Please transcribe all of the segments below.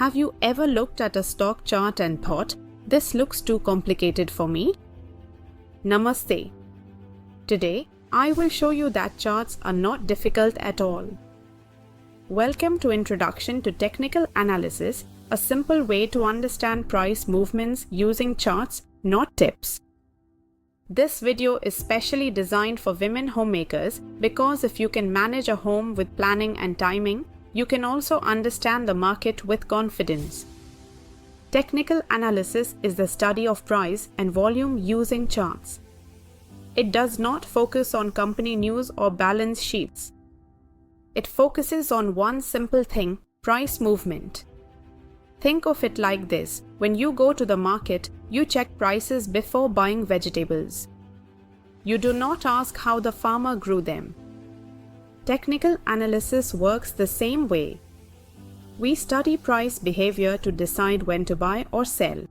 Have you ever looked at a stock chart and thought, this looks too complicated for me? Namaste. Today, I will show you that charts are not difficult at all. Welcome to Introduction to Technical Analysis, a simple way to understand price movements using charts, not tips. This video is specially designed for women homemakers because if you can manage a home with planning and timing, you can also understand the market with confidence. Technical analysis is the study of price and volume using charts. It does not focus on company news or balance sheets. It focuses on one simple thing, price movement. Think of it like this: when you go to the market, you check prices before buying vegetables. You do not ask how the farmer grew them. Technical analysis works the same way. We study price behavior to decide when to buy or sell.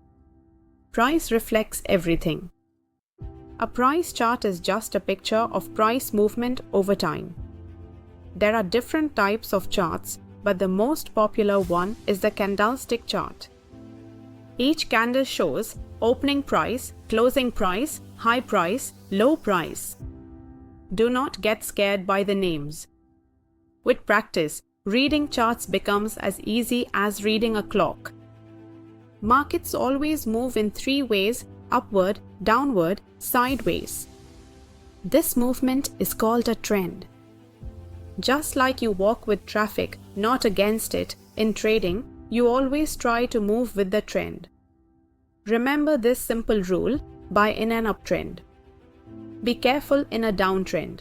Price reflects everything. A price chart is just a picture of price movement over time. There are different types of charts, but the most popular one is the candlestick chart. Each candle shows opening price, closing price, high price, low price. Do not get scared by the names. With practice, reading charts becomes as easy as reading a clock. Markets always move in three ways: upward, downward, sideways. This movement is called a trend. Just like you walk with traffic, not against it, in trading, you always try to move with the trend. Remember this simple rule: buy in an uptrend. Be careful in a downtrend.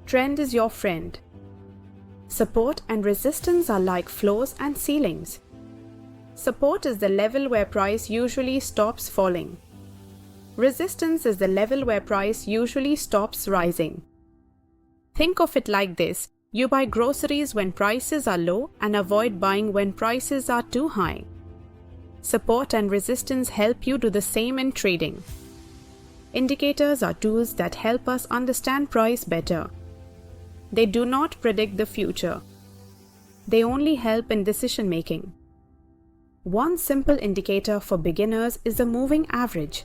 Trend is your friend. Support and resistance are like floors and ceilings. Support is the level where price usually stops falling. Resistance is the level where price usually stops rising. Think of it like this: you buy groceries when prices are low and avoid buying when prices are too high. Support and resistance help you do the same in trading. Indicators are tools that help us understand price better. They do not predict the future. They only help in decision making. One simple indicator for beginners is the moving average.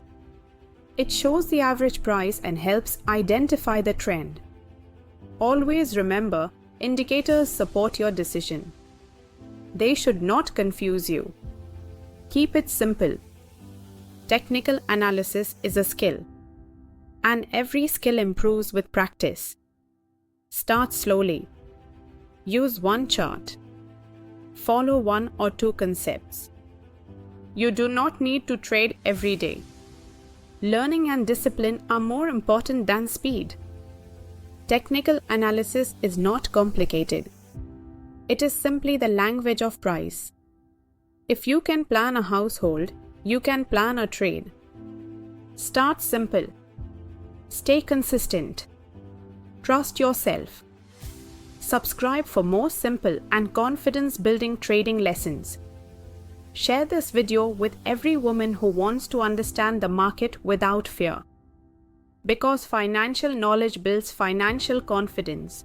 It shows the average price and helps identify the trend. Always remember, indicators support your decision. They should not confuse you. Keep it simple. Technical analysis is a skill, and every skill improves with practice. Start slowly. Use one chart. Follow one or two concepts. You do not need to trade every day. Learning and discipline are more important than speed. Technical analysis is not complicated. It is simply the language of price. If you can plan a household, you can plan a trade. Start simple. Stay consistent. Trust yourself. Subscribe for more simple and confidence-building trading lessons. Share this video with every woman who wants to understand the market without fear. Because financial knowledge builds financial confidence.